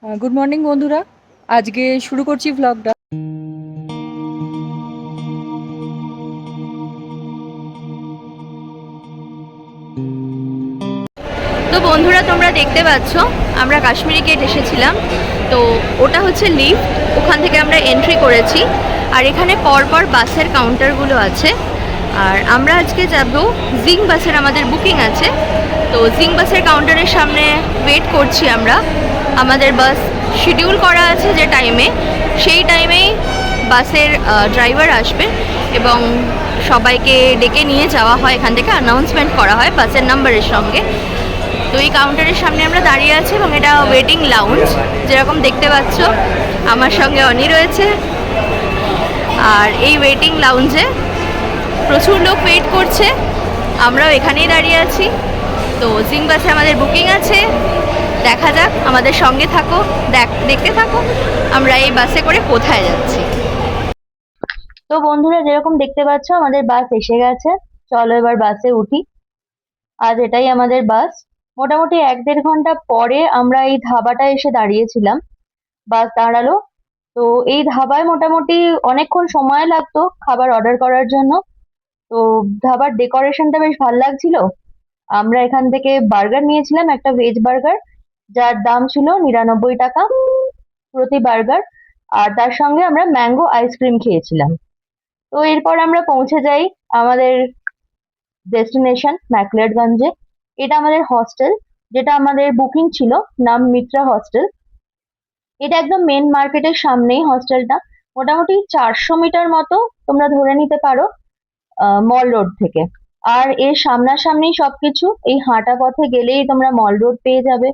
Good morning বন্ধুরা। আজকে শুরু করছি ভ্লগটা। তো বন্ধুরা, তোমরা দেখতে পাচ্ছ আমরা কাশ্মীরি গেট এসেছিলাম। তো ওটা হচ্ছে লিফট, ওখান থেকে আমরা এন্ট্রি করেছি। আর এখানে পরপর বাসের কাউন্টারগুলো আছে। আর আমরা আজকে যাব জিং বাসের, আমাদের বুকিং আছে। তো জিং বাসের কাউন্টারের সামনে ওয়েট করছি আমরা। আমাদের বাস শিডিউল করা আছে যে টাইমে, সেই টাইমেই বাসের ড্রাইভার আসবে এবং সবাইকে ডেকে নিয়ে যাওয়া হয়। এখান থেকে অ্যানাউন্সমেন্ট করা হয় বাসের নাম্বারের সঙ্গে। তো এই কাউন্টারের সামনে আমরা দাঁড়িয়ে আছি এবং এটা ওয়েটিং লাউঞ্জ, যেরকম দেখতে পাচ্ছ। আমার সঙ্গে অনি রয়েছে। আর এই ওয়েটিং লাউঞ্জে প্রচুর লোক ওয়েট করছে, আমরাও এখানেই দাঁড়িয়ে আছি। তো জিং বাসে আমাদের বুকিং আছে, দেখা যাক, আমাদের সঙ্গে থাকো, দেখতে থাকো আমরা এই বাসে করে কোথায় যাচ্ছি। তো বন্ধুরা, যেরকম দেখতে পাচ্ছ আমাদের বাস এসে গেছে। চলো এবার বাসে উঠি। আজ এটাই আমাদের বাস। মোটামুটি 1-1.5 ঘন্টা পরে আমরা এই ধাবাটায় এসে দাঁড়িয়েছিলাম। বাস দাঁড়ালো। তো এই ধাবায় মোটামুটি অনেকক্ষণ সময় লাগতো খাবার অর্ডার করার জন্য। তো ধাবার ডেকোরেশনটা বেশ ভালো লাগছিল। আমরা এখান থেকে বার্গার নিয়েছিলাম, একটা ভেজ বার্গার, যার দাম ছিল 99 টাকা প্রতি বার্গার। আর তার সঙ্গে আমরা ম্যাঙ্গো আইসক্রিম খেয়েছিলাম। তো এরপর আমরা পৌঁছে যাই আমাদের ডেস্টিনেশন ম্যাকলেটগঞ্জে। এটা আমাদের হস্টেল, যেটা আমাদের বুকিং ছিল, নাম মিত্রা হস্টেল। এটা একদম মেন মার্কেটের সামনেই হস্টেলটা। মোটামুটি 400 মিটার মতো তোমরা ধরে নিতে পারো মল রোড থেকে। আর এর সামনাসামনি সবকিছু, এই হাঁটা পথে গেলেই তোমরা মল রোড পেয়ে যাবে,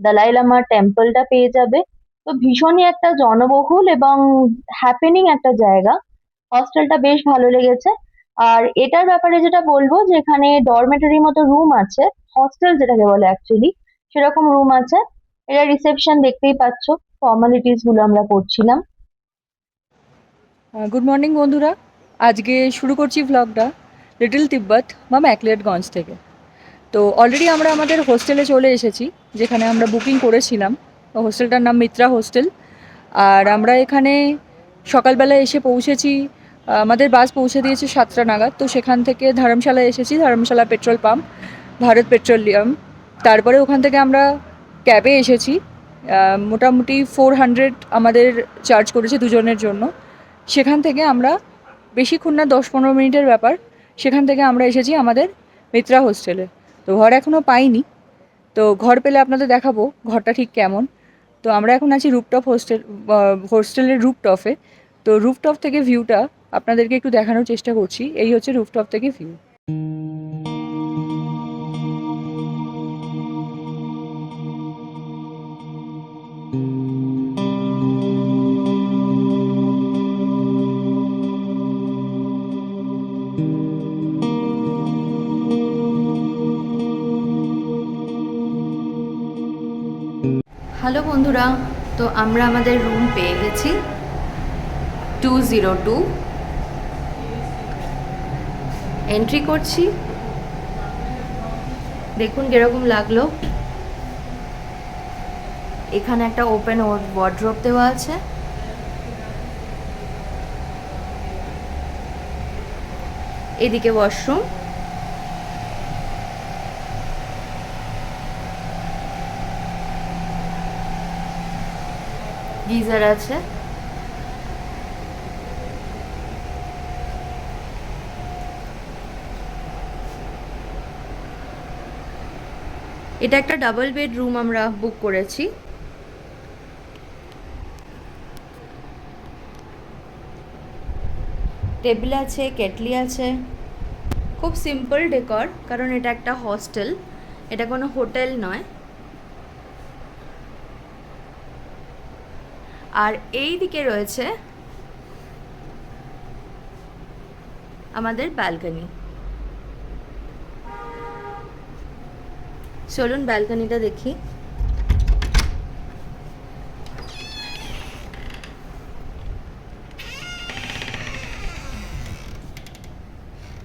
দালাই লামার টেম্পলটা পেয়ে যাবে। তো ভীষণই একটা জনবহুল এবং হ্যাপেনিং একটা জায়গা। হস্টেলটা বেশ ভালো লেগেছে। আর এটার ব্যাপারে যেটা বলবো, যে এখানে ডরমেটরি মতো রুম আছে, হস্টেল যেটাকে বলে অ্যাকচুয়ালি, সেরকম রুম আছে। এটা রিসেপশন, দেখতেই পাচ্ছ ফর্মালিটিস গুলো আমরা করছিলাম। গুড মর্নিং বন্ধুরা। আজকে শুরু করছি ভ্লগটা লিটল তিব্বত বা ম্যাকলেটগঞ্জ থেকে। তো অলরেডি আমরা আমাদের হোস্টেলে চলে এসেছি, যেখানে আমরা বুকিং করেছিলাম। হোস্টেলটার নাম মিত্রা হোস্টেল। আর আমরা এখানে সকালবেলা এসে পৌঁছেছি। আমাদের বাস পৌঁছে দিয়েছে 7টা নাগাদ। তো সেখান থেকে ধর্মশালায় এসেছি, ধর্মশালা পেট্রোল পাম্প, ভারত পেট্রোলিয়াম। তারপরে ওখান থেকে আমরা ক্যাবে এসেছি। মোটামুটি 400 আমাদের চার্জ করেছে দুজনের জন্য। সেখান থেকে আমরা বেশিক্ষণ না, 10-15 মিনিটের ব্যাপার, সেখান থেকে আমরা এসেছি আমাদের মিত্রা হোস্টেলে। তো ঘর এখনও পাইনি। তো ঘর পেলে আপনাদের দেখাবো ঘরটা ঠিক কেমন। তো আমরা এখন আছি রুফটপ হোস্টেলের রুফটপে। তো রুফটপ থেকে ভিউটা আপনাদেরকে একটু দেখানোর চেষ্টা করছি। এই হচ্ছে রুফটপ থেকে ভিউ। হ্যালো বন্ধুরা, তো আমরা আমাদের রুম পেয়ে গেছি 202। এন্ট্রি করছি, দেখুন কিরকম লাগলো। এখানে একটা ওপেন ওয়ার্ড্রোব দেওয়া আছে। এদিকে ওয়াশরুম, গিজার আছে। এটা একটা ডাবল বেড রুম আমরা বুক করেছি। টেবিল আছে, কেটলি আছে। খুব সিম্পল ডেকর, কারণ এটা একটা হস্টেল, এটা কোনো হোটেল নয়। আর এই দিকে রয়েছে আমাদের ব্যালকনি। চলুন ব্যালকনিটা দেখি।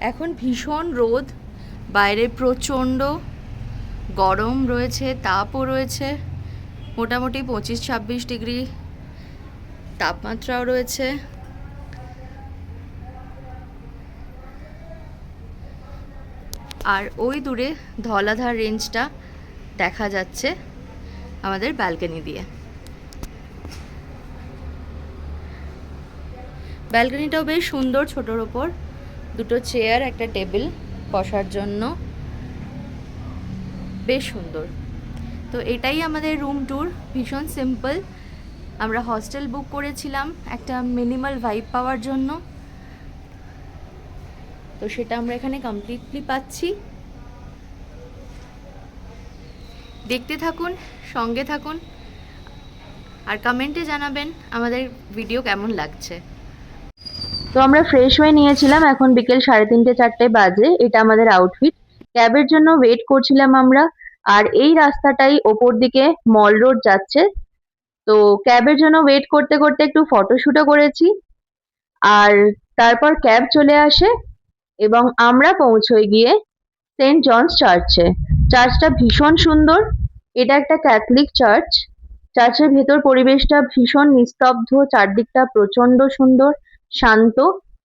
এখন ভীষণ রোদ, বাইরে প্রচণ্ড গরম রয়েছে, তাপও রয়েছে। মোটামুটি 25-26 ডিগ্রি তাপমাত্রাও রয়েছে। আর ওই দূরে ধলাধার রেঞ্জটা দেখা যাচ্ছে আমাদের ব্যালকনি দিয়ে। ব্যালকনিটাও বেশ সুন্দর, ছোটোর ওপর দুটো চেয়ার, একটা টেবিল বসার জন্য, বেশ সুন্দর। তো এটাই আমাদের রুম ট্যুর, ভীষণ সিম্পল। আমরা হস্টেল বুক করেছিলাম একটা মিনিমাল ভাইব পাওয়ার জন্য, তো সেটা আমরা এখানে কমপ্লিটলি পাচ্ছি। দেখতে থাকুন, সঙ্গে থাকুন, আর কমেন্টে জানাবেন আমাদের ভিডিও কেমন লাগছে। তো আমরা ফ্রেশ হয়ে নিয়েছিলাম, এখন বিকেল 3:30-4টে বাজে। এটা আমাদের আউটফিট। ক্যাবের জন্য ওয়েট করছিলাম আমরা, আর এই রাস্তাটাই ওপর দিকে মল রোড যাচ্ছে। তো ক্যাবের জন্য ওয়েট করতে করতে একটু ফটোশুটও করেছি, আর তারপর ক্যাব চলে আসে এবং আমরা পৌঁছই গিয়ে সেন্ট জনস চার্চে। চার্চটা ভীষণ সুন্দর, এটা একটা ক্যাথলিক চার্চ। চার্চের ভেতর পরিবেশটা ভীষণ নিস্তব্ধ, চারদিকটা প্রচন্ড সুন্দর, শান্ত,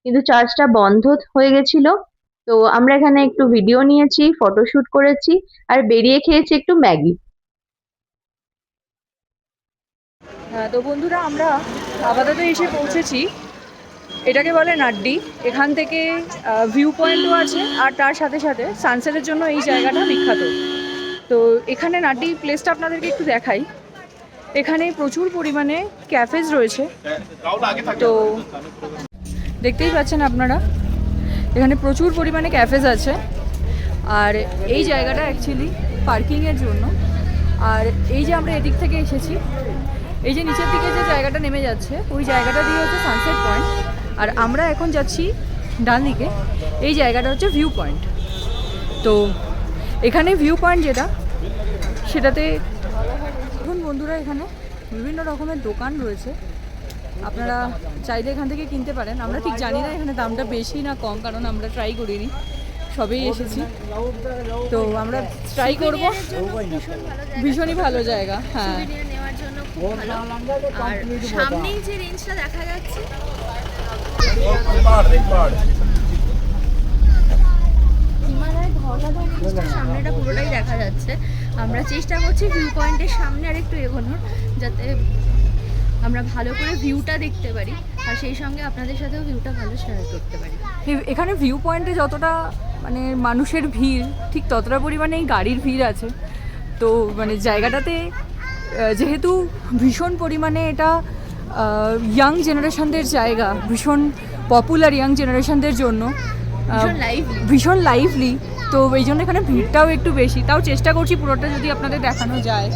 কিন্তু চার্চটা বন্ধ হয়ে গেছিল। তো আমরা এখানে একটু ভিডিও নিয়েছি, ফটোশুট করেছি, আর বেরিয়ে খেয়েছি একটু ম্যাগি। তো বন্ধুরা, আমরা আপাতত এসে পৌঁছেছি, এটাকে বলে নাড্ডি। এখান থেকে ভিউ পয়েন্টও আছে, আর তার সাথে সাথে সানসেটের জন্য এই জায়গাটা বিখ্যাত। তো এখানে নাড্ডি প্লেসটা আপনাদেরকে একটু দেখাই। এখানে প্রচুর পরিমাণে ক্যাফেজ রয়েছে, তো দেখতেই পাচ্ছেন আপনারা, এখানে প্রচুর পরিমাণে ক্যাফেজ আছে। আর এই জায়গাটা অ্যাকচুয়ালি পার্কিংয়ের জন্য। আর এই যে আমরা এদিক থেকে এসেছি, এই যে নিচের দিকে যে জায়গাটা নেমে যাচ্ছে, ওই জায়গাটা দিয়ে হচ্ছে সানসেট পয়েন্ট। আর আমরা এখন যাচ্ছি ডান দিকে, এই জায়গাটা হচ্ছে ভিউ পয়েন্ট। তো এখানে ভিউ পয়েন্ট যেটা, সেটাতে এখন বন্ধুরা এখানে বিভিন্ন রকমের দোকান রয়েছে, আপনারা চাইলে এখান থেকে কিনতে পারেন। আমরা ঠিক জানি না এখানে দামটা বেশি না কম, কারণ আমরা ট্রাই করিনি, সবেই এসেছি। তো আমরা ট্রাই করবো। ভীষণই ভালো জায়গা, হ্যাঁ। নেওয়ার জন্য খুব ভালো। আর সামনেই যে রেঞ্জটা দেখা যাচ্ছে, হিমালয় ধলাধার রেঞ্জটা সামনেটা পুরোটাই দেখা যাচ্ছে। আমরা চেষ্টা করছি ভিউ পয়েন্টের সামনে আর একটু এগোনোর, যাতে আমরা ভালো করে ভিউটা দেখতে পারি, আর সেই সঙ্গে আপনাদের সাথেও ভিউটা ভালো শেয়ার করতে পারি। এখানে ভিউ পয়েন্টে যতটা মানে মানুষের ভিড়, ঠিক ততটা পরিমাণে এই গাড়ির ভিড় আছে। তো মানে জায়গাটাতে যেহেতু ভীষণ পরিমাণে এটা ইয়াং জেনারেশনদের জায়গা, ভীষণ পপুলার ইয়াং জেনারেশনদের জন্য, ভীষণ লাইভলি, তো এই জন্য এখানে ভিড়টাও একটু বেশি। তাও চেষ্টা করছি পুরোটা যদি আপনাদের দেখানো যায়।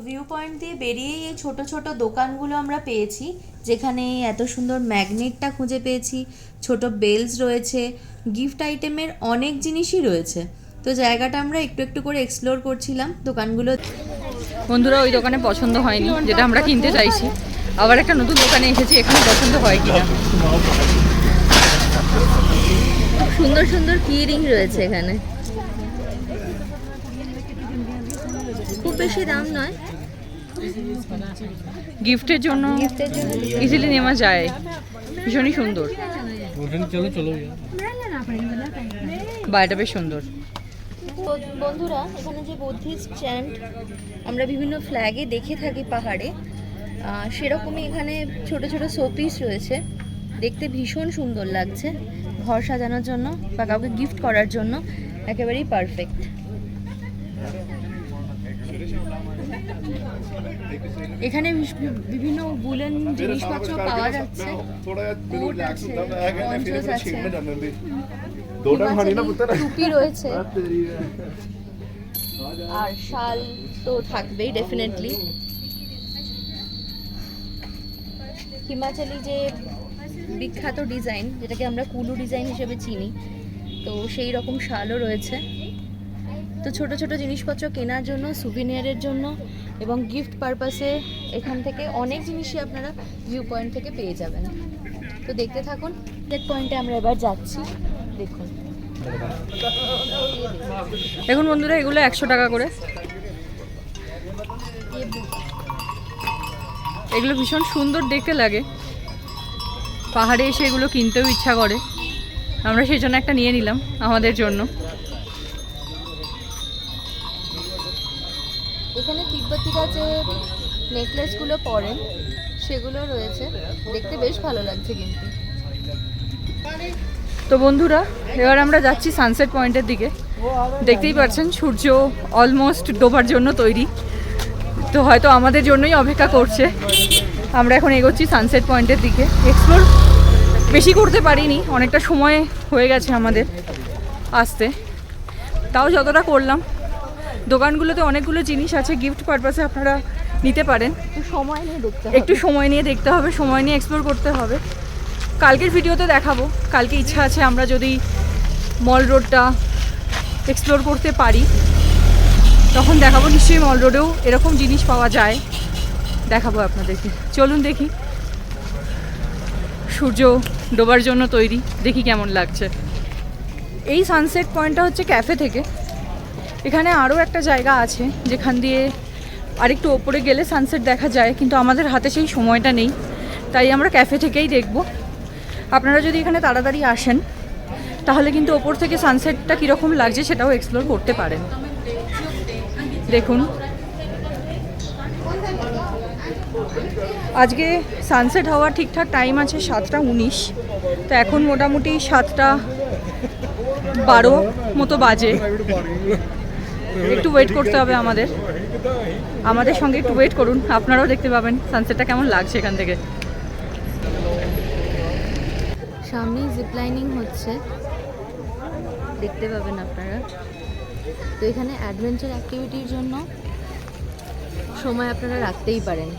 ভিউ পয়েন্ট দিয়ে বেরিয়েই এই ছোট ছোট দোকানগুলো আমরা পেয়েছি, যেখানে এত সুন্দর ম্যাগনেটটা খুঁজে পেয়েছি, ছোট বেলস রয়েছে, গিফট আইটেমের অনেক জিনিসই রয়েছে। তো জায়গাটা আমরা একটু একটু করে এক্সপ্লোর করছিলাম দোকানগুলো। বন্ধুরা, ওই দোকানে পছন্দ হয়নি যেটা আমরা কিনতে চাইছি, আবার একটা নতুন দোকানে এসেছি, এখানে পছন্দ হয় কিনা। সুন্দর সুন্দর কিরিং রয়েছে এখানে, খুব বেশি দাম নয়, গিফটের জন্য ইজিলি নেওয়া যায়, ভীষণই সুন্দর। বাড়িটা বেশ সুন্দর। বন্ধুরা, এখানে যে বুদ্ধিস্ট চ্যান্ট আমরা বিভিন্ন ফ্ল্যাগে দেখে থাকি পাহাড়ে, সেরকমই এখানে ছোট ছোট শোপিস রয়েছে, দেখতে ভীষণ সুন্দর লাগছে। ঘর সাজানোর জন্য বা কাউকে গিফট করার জন্য একেবারেই পারফেক্ট। এখানে বিভিন্ন বুলেন জিনিসপত্র পাওয়া যাচ্ছে, কোট আছে, পঞ্চস আছে, টুপি রয়েছে, আর শাল তো থাকবেই ডেফিনেটলি। হিমাচলি যে বিখ্যাত ডিজাইন, যেটাকে আমরা কুলু ডিজাইন হিসেবে চিনি, তো সেই রকম শালও রয়েছে। তো ছোট ছোট জিনিসপত্র কেনার জন্য, সুভিনিয়ারের জন্য এবং গিফট পারপাসে এখান থেকে অনেক জিনিসই আপনারা ভিউ পয়েন্ট থেকে পেয়ে যাবেন। তো দেখতে থাকুন। সানসেট পয়েন্টে আমরা এবার যাচ্ছি, দেখুন। দেখুন বন্ধুরা, এগুলো 100 টাকা করে। এগুলো ভীষণ সুন্দর দেখতে লাগে, পাহাড়ে এসে এগুলো কিনতেও ইচ্ছা করে। আমরা সেই জন্য একটা নিয়ে নিলাম আমাদের জন্য। এখানে তিব্বতিরা যে নেকলেসগুলো পরেন সেগুলো রয়েছে, দেখতে বেশ ভালো লাগছে কিন্তু। তো বন্ধুরা, এবার আমরা যাচ্ছি সানসেট পয়েন্টের দিকে। দেখতেই পাচ্ছেন সূর্য অলমোস্ট ডোবার জন্য তৈরি, তো হয়তো আমাদের জন্যই অপেক্ষা করছে। আমরা এখন এগোচ্ছি সানসেট পয়েন্টের দিকে। এক্সপ্লোর বেশি করতে পারিনি, অনেকটা সময় হয়ে গেছে আমাদের আসতে, তাও যতটা করলাম। দোকানগুলোতে অনেকগুলো জিনিস আছে গিফট পারপাসে, আপনারা নিতে পারেন। একটু সময় নিয়ে দেখতে হবে, সময় নিয়ে এক্সপ্লোর করতে হবে। কালকের ভিডিওতে দেখাবো, কালকে ইচ্ছা আছে আমরা যদি মল রোডটা এক্সপ্লোর করতে পারি তখন দেখাবো। নিশ্চয়ই মল রোডেও এরকম জিনিস পাওয়া যায়, দেখাবো আপনাদেরকে। চলুন দেখি, সূর্য ডোবার জন্য তৈরি, দেখি কেমন লাগছে। এই সানসেট পয়েন্টটা হচ্ছে ক্যাফে থেকে। এখানে আরও একটা জায়গা আছে যেখান দিয়ে আরেকটু ওপরে গেলে সানসেট দেখা যায়, কিন্তু আমাদের হাতে সেই সময়টা নেই, তাই আমরা ক্যাফে থেকেই দেখব। আপনারা যদি এখানে তাড়াতাড়ি আসেন তাহলে কিন্তু ওপর থেকে সানসেটটা কীরকম লাগছে সেটাও এক্সপ্লোর করতে পারেন। দেখুন, আজকে সানসেট হওয়ার ঠিকঠাক টাইম আছে 7:19, তো এখন মোটামুটি 7:12 মতো বাজে। একটু ওয়েট করতে হবে আমাদের সঙ্গে একটু ওয়েট করুন, আপনারাও দেখতে পাবেন সানসেটটা কেমন লাগছে এখান থেকে। সামনেই জিপলাইনিং হচ্ছে, দেখতে পাবেন আপনারা। তো এখানে অ্যাডভেঞ্চার অ্যাক্টিভিটির জন্য সময় আপনারা রাখতেই পারেন।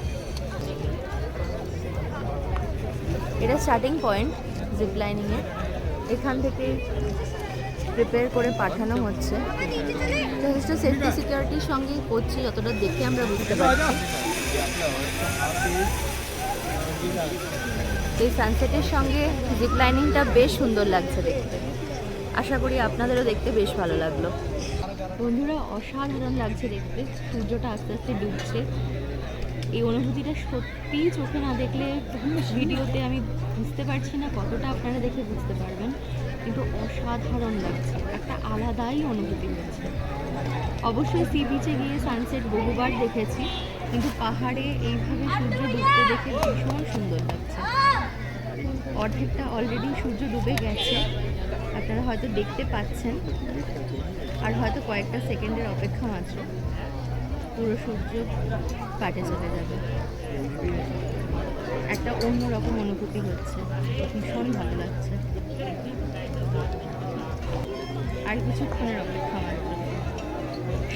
এটা স্টার্টিং পয়েন্ট জিপলাইনিংয়ের, এখান থেকে প্রিপেয়ার করে পাঠানো হচ্ছে। যথেষ্ট সেফটি সিকিউরিটির সঙ্গেই করছি, যতটা দেখে আমরা বুঝতে পারছি। এই সানসেটের সঙ্গে জিপ লাইনিংটা বেশ সুন্দর লাগছে দেখতে। আশা করি আপনাদেরও দেখতে বেশ ভালো লাগলো। বন্ধুরা, অসাধারণ লাগছে দেখতে, সূর্যটা আস্তে আস্তে ডুবছে। এই অনুভূতিটা সত্যিই চোখে না দেখলে ভিডিওতে আমি বুঝতে পারছি না কতটা আপনারা দেখে বুঝতে পারবেন, কিন্তু অসাধারণ লাগছে, একটা আলাদাই অনুভূতি হচ্ছে। অবশ্যই সি বিচে গিয়ে সানসেট বহুবার দেখেছি, কিন্তু পাহাড়ে এইভাবে সূর্য ডুবতে দেখে ভীষণ সুন্দর লাগছে। অর্ধেকটা অলরেডি সূর্য ডুবে গেছে, আপনারা হয়তো দেখতে পাচ্ছেন, আর হয়তো কয়েকটা সেকেন্ডের অপেক্ষা মাত্র পুরো সূর্য কাটে চলে যাবে। একটা অন্যরকম অনুভূতি হচ্ছে, ভীষণ ভালো লাগছে। আর কিছুক্ষণের অপেক্ষা মাত্র,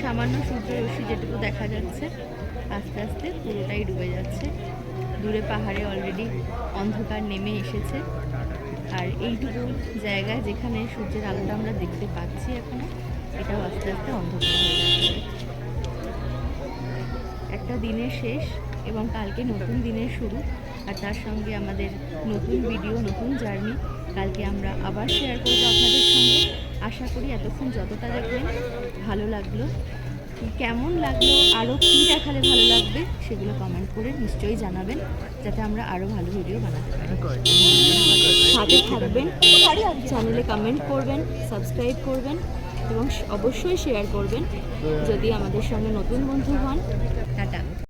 সামান্য সূর্য রশ্মি যেটুকু দেখা যাচ্ছে আস্তে আস্তে পুরোটাই ডুবে যাচ্ছে। দূরে পাহাড়ে অলরেডি অন্ধকার নেমে এসেছে, আর এইটুকু জায়গায় যেখানে সূর্যের আলোটা আমরা দেখতে পাচ্ছি এখনো, এটাও আস্তে আস্তে অন্ধকার হয়ে যাচ্ছে। একটা দিনের শেষ এবং কালকে নতুন দিনের শুরু, আর তার সঙ্গে আমাদের নতুন ভিডিও, নতুন জার্নি কালকে আমরা আবার শেয়ার করবো আপনাদের সঙ্গে। আশা করি এতক্ষণ যতটা দেখবেন ভালো লাগলো। কেমন লাগলো, আরও কী দেখালে ভালো লাগবে সেগুলো কমেন্ট করে নিশ্চয়ই জানাবেন, যাতে আমরা আরও ভালো ভিডিও বানাতে পারি। সাথে থাকবেন, চ্যানেলে কমেন্ট করবেন, সাবস্ক্রাইব করবেন এবং অবশ্যই শেয়ার করবেন যদি আমাদের সঙ্গে নতুন বন্ধু হন। টাটা।